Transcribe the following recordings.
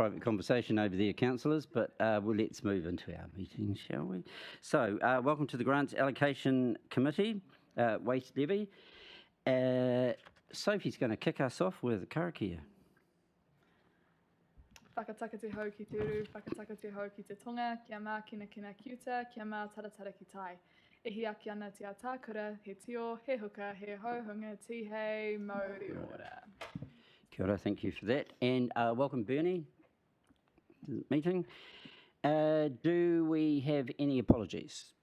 private conversation over there, councillors, but let's move into our meeting, shall we? So, welcome to the Grants Allocation Committee, Waste Levy. Sophie's going to kick us off with karakia. Whakataka te hau ki te uru, whakataka te hau ki te tonga, kia mā kina kina kiuta, kia mā taratara ki tai. E hi aki ana te atākura, he tio, he huka, he hauhunga, tihei, mauri ora. Kia ora, thank you for that. And welcome, Bernie, to the meeting. Do we have any apologies?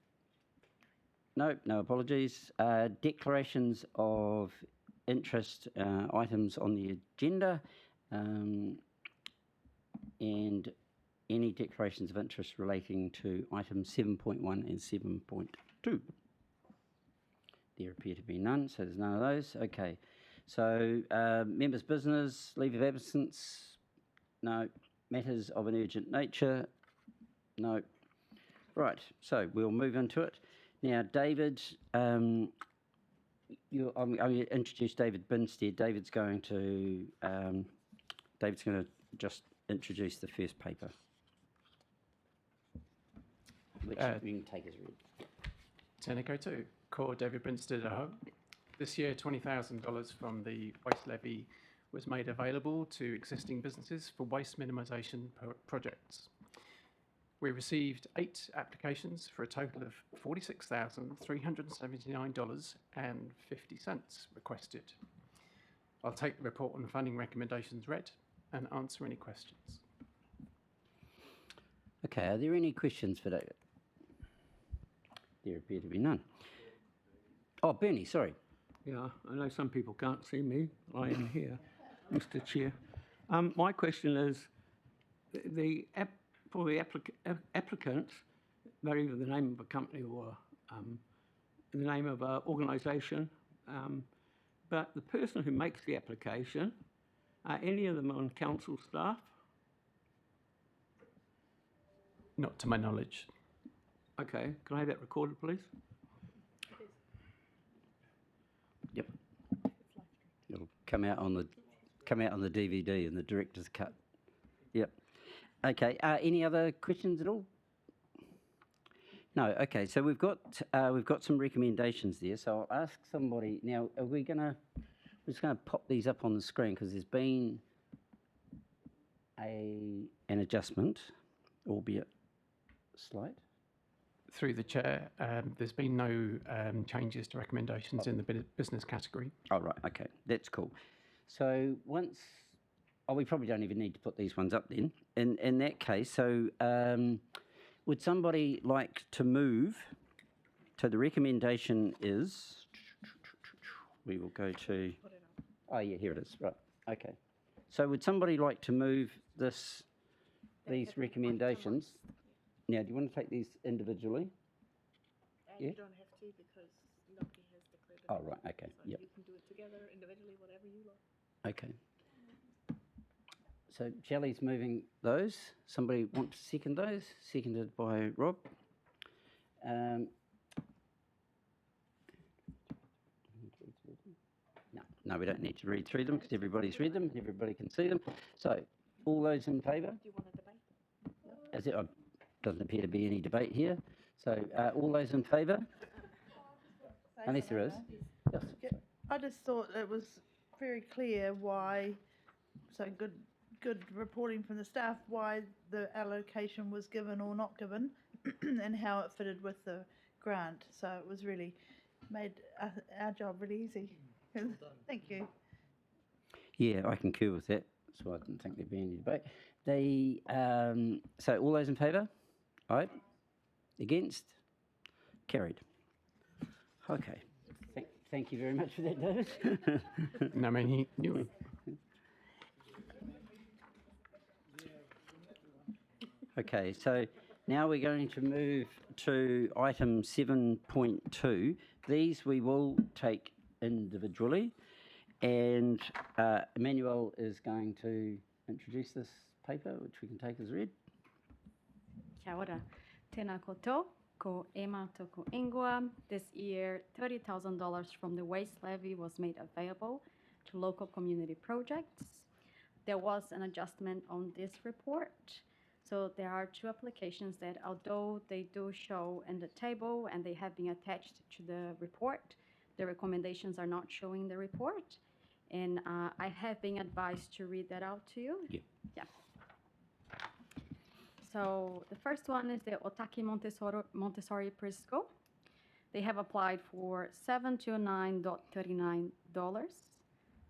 No, no apologies. Declarations of interest items on the agenda. And any declarations of interest relating to items 7.1 and 7.2. There appear to be none, so there's none of those. Okay, so members' business, leave of absence, no. Matters of an urgent nature, no. Right, so we'll move into it. Now, David, I'm going to introduce David Binstead. David's going to just introduce the first paper, which we can take as read. Tēnā koutou, ko David Binstead aho. This year, $20,000 from the Waste Levy was made available to existing businesses for waste minimisation projects. We received 8 applications for a total of $46,379.50 requested. I'll take the report on funding recommendations read and answer any questions. Okay, are there any questions for David? There appear to be none. Oh, Bernie, sorry. Yeah, I know some people can't see me. I am here, Mr. Chair. My question is, for the applicants, not even the name of a company or the name of an organisation, but the person who makes the application, are any of them on council staff? Not to my knowledge. Okay, can I have that recorded, please? Yep. It'll come out on the DVD and the director's cut. Yep. Okay. Any other questions at all? No. Okay. So we've got some recommendations there. So I'll ask somebody now. We're just going to pop these up on the screen because there's been an adjustment, albeit slight. Through the chair, there's been no changes to recommendations in the business category. Oh, right. Okay. That's cool. So we probably don't even need to put these ones up then. In that case, so would somebody like to move? So the recommendation is, we will go to, oh yeah, here it is, right, okay. So would somebody like to move these recommendations? Now, do you want to take these individually? You don't have to because nobody has declared it. Oh, right, okay, So yep. you can do it together, individually, whatever you like. Okay. So Jelly's moving those. Somebody want to second those? Seconded by Rob. No, we don't need to read through them because everybody's read them. Everybody can see them. So, all those in favour? Do you want a debate? As it doesn't appear to be any debate here. So, all those in favour? Unless there is. Yes. I just thought it was very clear why, so good reporting from the staff, why the allocation was given or not given and how it fitted with the grant. So it was really made our job really easy. Thank you. Yeah, I concur with that. So I didn't think there'd be any debate. So all those in favour? Aye. Against? Carried. Okay. Thank you very much for that, David. No, I mean, he knew it. Okay, so now we're going to move to item 7.2. These we will take individually, and Emmanuel is going to introduce this paper, which we can take as read. Kia ora. Tēnā koutou, ko Emma toko ingoa. This year, $30,000 from the Waste Levy was made available to local community projects. there was an adjustment on this report. So there are two applications that, although they do show in the table and they have been attached to the report, the recommendations are not showing in the report. And I have been advised to read that out to you. Yeah. Yeah. So the first one is the Otaki Montessori Preschool. They have applied for $729.39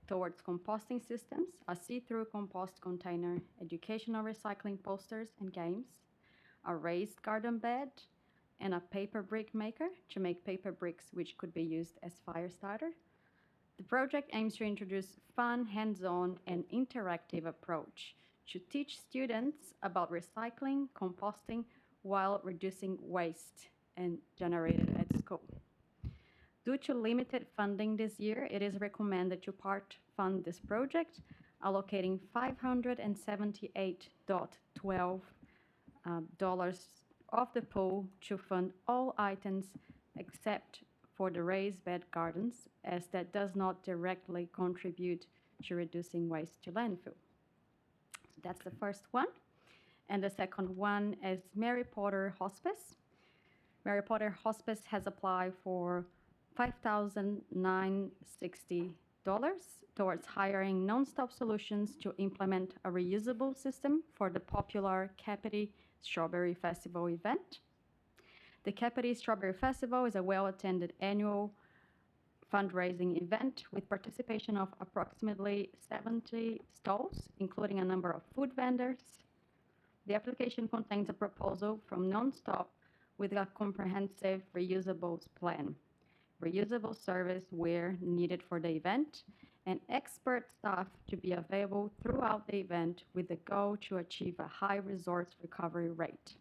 towards composting systems, a see-through compost container, educational recycling posters and games, a raised garden bed, and a paper brick maker to make paper bricks which could be used as fire starter. The project aims to introduce fun, hands-on, and interactive approach to teach students about recycling, composting, while reducing waste and generated at school. Due to limited funding this year, it is recommended to part fund this project, allocating $578.12 of the pool to fund all items except for the raised bed gardens, as that does not directly contribute to reducing waste to landfill. So that's the first one. And the second one is Mary Potter Hospice. Mary Potter Hospice has applied for $5,960 towards hiring Non-Stop Solutions to implement a reusable system for the popular Kapiti Strawberry Festival event. The Kapiti Strawberry Festival is a well-attended annual fundraising event with participation of approximately 70 stalls, including a number of food vendors. The application contains a proposal from Non-Stop with a comprehensive reusables plan, reusable service where needed for the event, and expert staff to be available throughout the event with the goal to achieve a high resource recovery rate.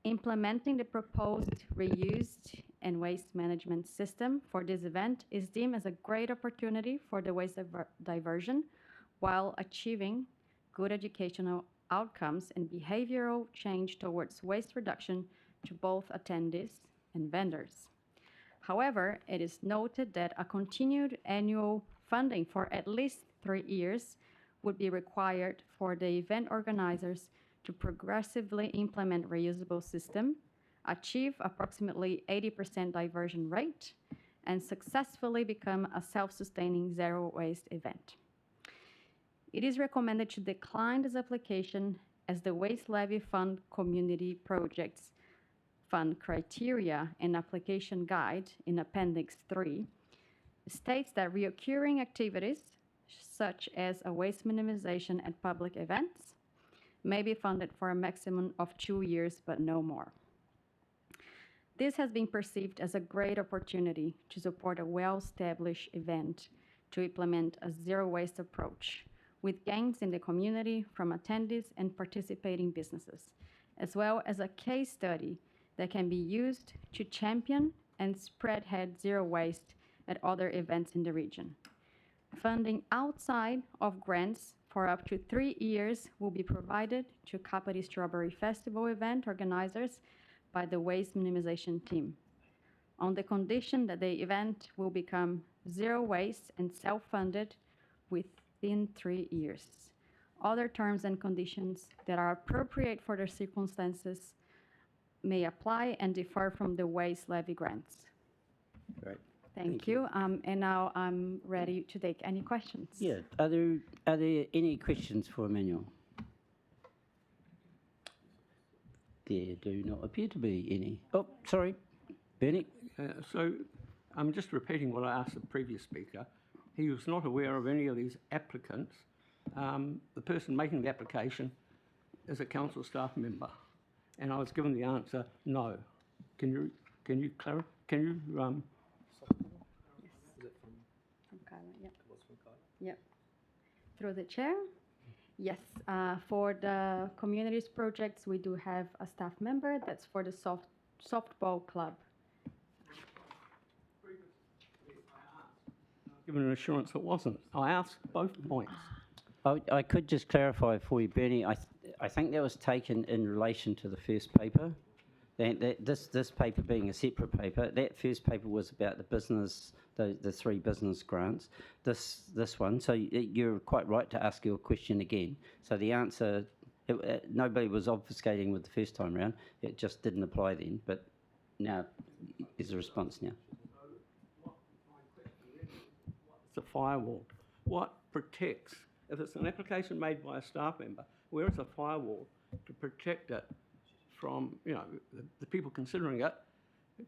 Implementing the proposed reused and waste management system for this event is deemed as a great opportunity for the waste diversion while achieving good educational outcomes and behavioral change towards waste reduction to both attendees and vendors. However, it is noted that a continued annual funding for at least 3 years would be required for the event organizers to progressively implement reusable system, achieve approximately 80% diversion rate, and successfully become a self-sustaining zero waste event. It is recommended to decline this application as the Waste Levy Fund Community Projects Fund Criteria and Application Guide in Appendix 3 states that reoccurring activities, such as a waste minimization at public events, may be funded for a maximum of 2 years, but no more. This has been perceived as a great opportunity to support a well-established event to implement a zero-waste approach, with gains in the community from attendees and participating businesses, as well as a case study that can be used to champion and spread zero waste at other events in the region. Funding outside of grants for up to 3 years will be provided to Kapiti Strawberry Festival event organizers by the Waste Minimization Team, on the condition that the event will become zero waste and self-funded within 3 years. Other terms and conditions that are appropriate for their circumstances may apply and differ from the Waste Levy Grants. Great. Thank you. And now I'm ready to take any questions. Yeah. Are there any questions for Emmanuel? There do not appear to be any. Oh, sorry. Bernie? So I'm just repeating what I asked the previous speaker. He was not aware of any of these applicants. The person making the application is a council staff member, and I was given the answer no. Can you clarify? Can you From Kyla, yep. Yep. Through the chair? Yes. For the communities projects, we do have a staff member. That's for the softball club. given an assurance it wasn't? I asked both points. I could just clarify for you, Bernie. I think that was taken in relation to the first paper. This paper being a separate paper, that first paper was about the business, the 3 business grants. This one, so you're quite right to ask your question again. So the answer, nobody was obfuscating with the first time round. It just didn't apply then, but now there's a response now. It's a firewall. What protects, if it's an application made by a staff member, where is a firewall to protect it from, the people considering it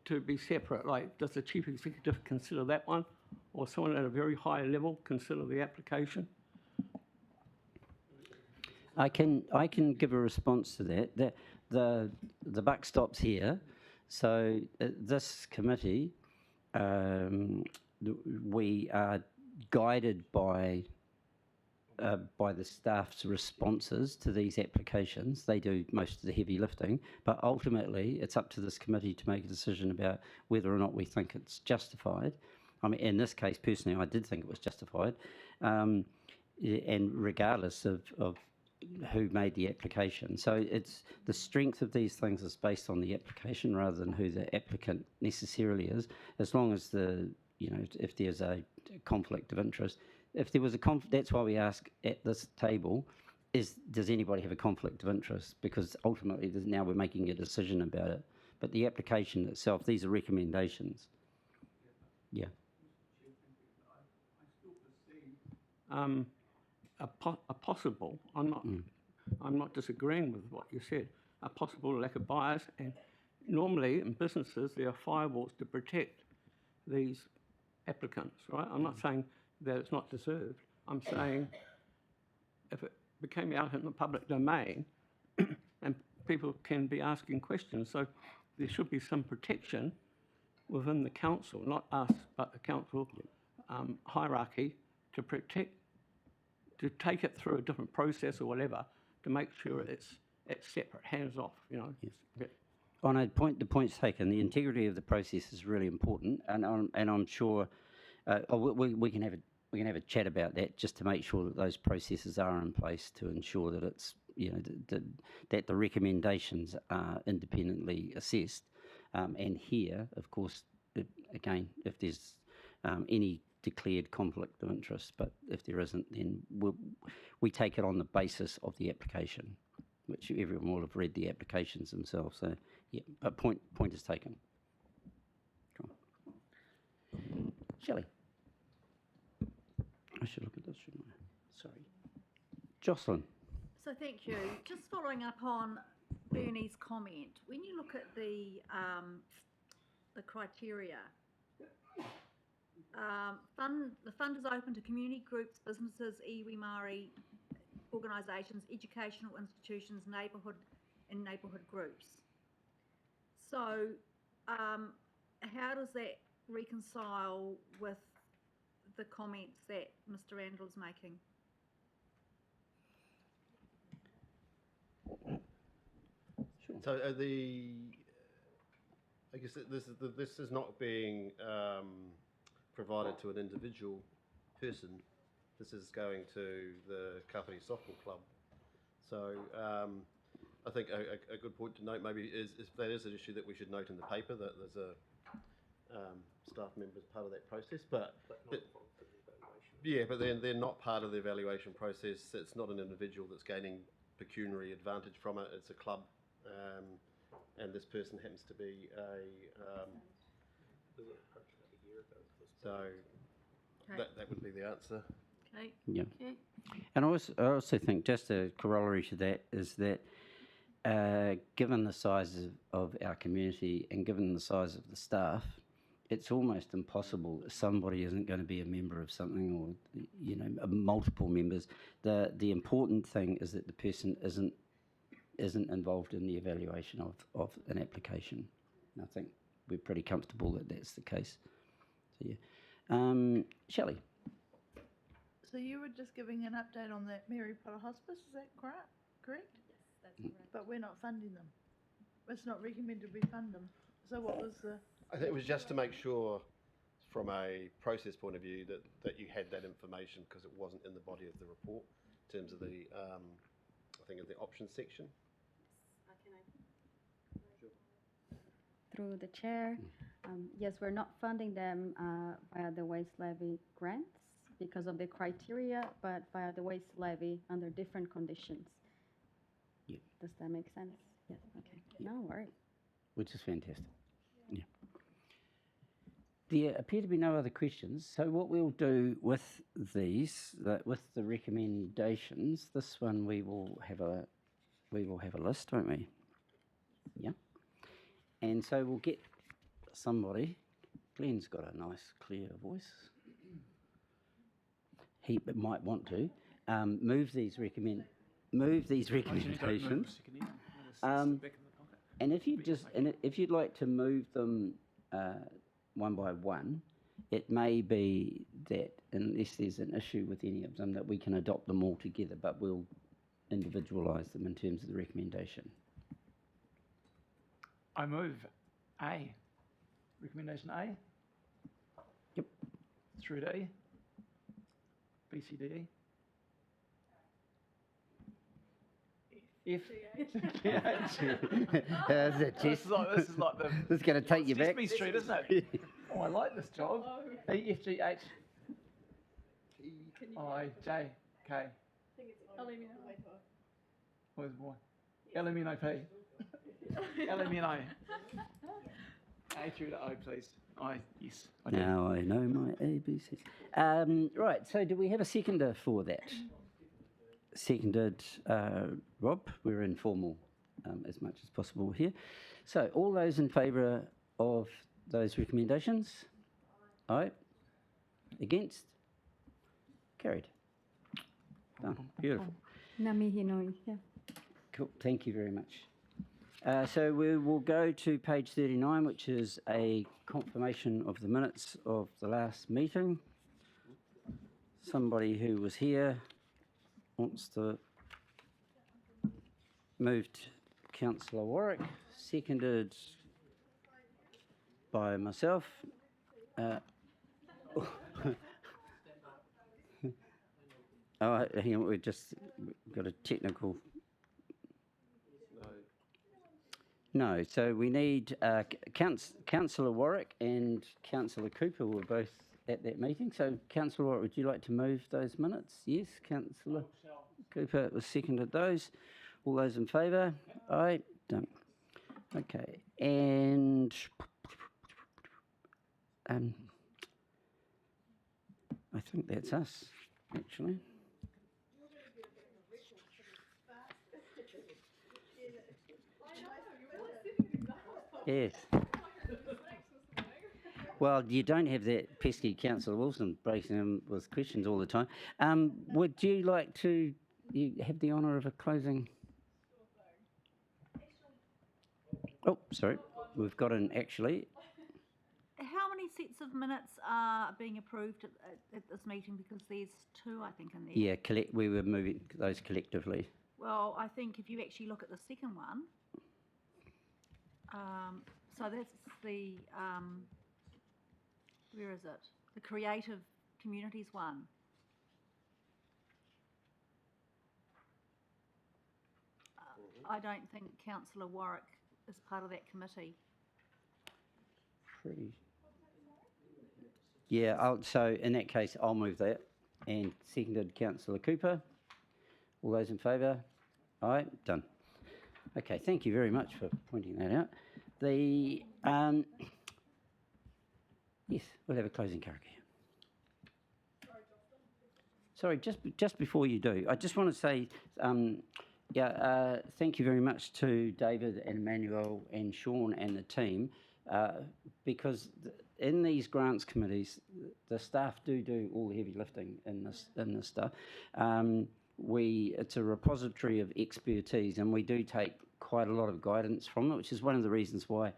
to be separate? Like, does the chief executive consider that one, or someone at a very high level consider the application? I can give a response to that. The buck stops here. So this committee, we are guided by the staff's responses to these applications. They do most of the heavy lifting, but ultimately it's up to this committee to make a decision about whether or not we think it's justified. I mean, in this case, personally, I did think it was justified, and regardless of who made the application. So it's the strength of these things is based on the application rather than who the applicant necessarily is, as long as if there's a conflict of interest. If there was a that's why we ask at this table, does anybody have a conflict of interest? Because ultimately now we're making a decision about it. But the application itself, these are recommendations. Yeah. A possible, I'm not disagreeing with what you said, a possible lack of bias, and normally in businesses there are firewalls to protect these applicants, right? I'm not saying that it's not deserved. I'm saying if it became out in the public domain and people can be asking questions, so there should be some protection within the council, not us, but the council hierarchy to protect, to take it through a different process or whatever, to make sure it's separate, hands off, Yes. On a point, the point's taken. The integrity of the process is really important, and I'm sure we can have a chat about that just to make sure that those processes are in place to ensure that it's that the recommendations are independently assessed. And here, of course, again, if there's any declared conflict of interest, but if there isn't, then we take it on the basis of the application, which everyone will have read the applications themselves. So, yeah, but point is taken. Cool. Shelley. I should look at this, shouldn't I? Sorry. Jocelyn. So thank you. Just following up on Bernie's comment, when you look at the criteria, the fund is open to community groups, businesses, iwi Māori organisations, educational institutions, neighbourhood groups. So how does that reconcile with the comments that Mr. Randall is making? Sure. So I guess this is not being provided to an individual person. This is going to the Kapiti Softball Club. So I think a good point to note maybe is that is an issue that we should note in the paper, that there's a staff member as part of that process. But they're not part of the evaluation process. It's not an individual that's gaining pecuniary advantage from it. It's a club, and this person happens to be that would be the answer. Okay. Yeah. Okay. And I also think just a corollary to that is that given the size of our community and given the size of the staff, it's almost impossible if somebody isn't going to be a member of something, or multiple members. The important thing is that the person isn't involved in the evaluation of an application. And I think we're pretty comfortable that that's the case. So yeah, Shelley. So you were just giving an update on that Mary Potter Hospice, is that correct? Yes, that's correct. But we're not funding them. It's not recommended we fund them. So what was the... I think it was just to make sure from a process point of view that you had that information, because it wasn't in the body of the report in terms of the, I think of the options section. through the chair. Yes, we're not funding them via the Waste Levy grants because of the criteria, but via the Waste Levy under different conditions. Yeah. Does that make sense? Yes, okay. No worries. Which is fantastic. Yeah. There appear to be no other questions. So what we'll do with these, with the recommendations, this one we will have a list, won't we? Yeah. And so we'll get somebody. Glenn's got a nice, clear voice. He might want to move these recommendations. And if you'd like to move them one by one, it may be that unless there's an issue with any of them, that we can adopt them all together, but we'll individualise them in terms of the recommendation. I move A. Recommendation A. Yep. Through to E. B, C, D, E. F. How's that, Jess? This is like the. This is going to take you back. Sesame Street, isn't it? Oh, I like this job. E, F, G, H. I, J, K. Where's the boy? L, M, N, O, P. L, M, N, O. A through to O, please. Yes. I do. Now I know my ABCs. Right, so do we have a seconder for that? Seconded, Rob. We're informal as much as possible here. So all those in favour of those recommendations? Aye. Against? Carried. Done. Beautiful. Ngā mihi nui, yeah. Cool. Thank you very much. So we will go to page 39, which is a confirmation of the minutes of the last meeting. Somebody who was here wants to moved Councillor Warwick, seconded by myself. Oh, hang on, we've got a technical. No, so we need Councillor Warwick and Councillor Cooper were both at that meeting. So, Councillor Warwick, would you like to move those minutes? Yes, Councillor Cooper was seconded those. All those in favour? Aye, done. Okay, and I think that's us, actually. Yes. Well, you don't have that pesky Councillor Wilson breaking him with questions all the time. Would you like to have the honour of a closing? Oh, sorry. We've got an actually. How many sets of minutes are being approved at this meeting? Because there's two, I think, in there. Yeah, we were moving those collectively. Well, I think if you actually look at the second one, so that's the, where is it? The Creative Communities one. I don't think Councillor Warwick is part of that committee. Pretty. Yeah, so in that case, I'll move that. And seconded Councillor Cooper. All those in favour? Aye, done. Okay, thank you very much for pointing that out. Yes, we'll have a closing karaoke. Sorry, just before you do, I just want to say, thank you very much to David and Emmanuel and Sean and the team, because in these grants committees, the staff do all the heavy lifting in this stuff. It's a repository of expertise, and we do take quite a lot of guidance from it, which is one of the reasons why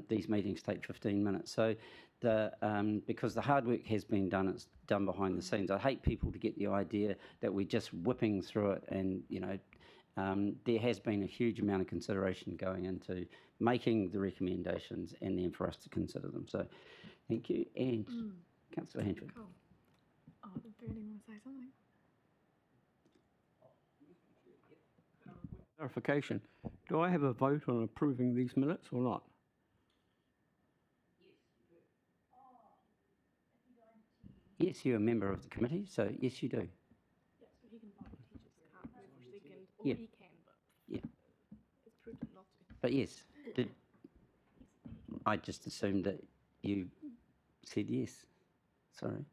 these meetings take 15 minutes. So because the hard work has been done, it's done behind the scenes. I hate people to get the idea that we're just whipping through it, and there has been a huge amount of consideration going into making the recommendations and then for us to consider them. So thank you. And Councillor Handford. Cool. Oh, did Bernie want to say something? Clarification. Do I have a vote on approving these minutes or not? makes you a member of the committee, so yes, you do. Yeah, so he can vote. He just can't move or second, or Yeah. he can, but Yeah. it's prudent not to. But yes, I just assumed that you said yes. Sorry.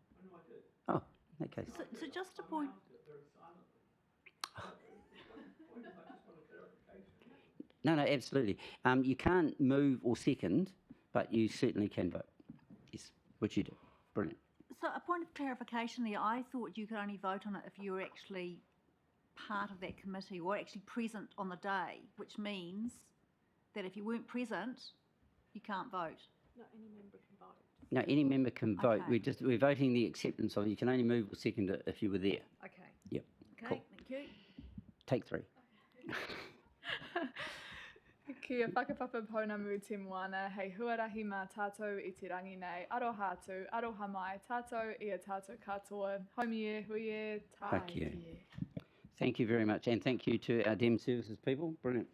Oh, in that case. So just a point, No, absolutely. You can't move or second, but you certainly can vote. Yes, which you do. Brilliant. so a point of clarification there, I thought you could only vote on it if you were actually part of that committee or actually present on the day, which means that if you weren't present, you can't vote. No, any member can vote. No, any member can vote. Okay. We're voting the acceptance of it. You can only move or second it if you were there. Okay. Yep. Okay, Cool. thank you. Take 3. Kia whakapapa pounamu te moana, hei huarahi mā tātou I te rangi nei, aroha atu, aroha mai, tātou I a tātou katoa, haumie, huie, Thank you. tāie. Thank you very much. And thank you to our DEM services people. Brilliant.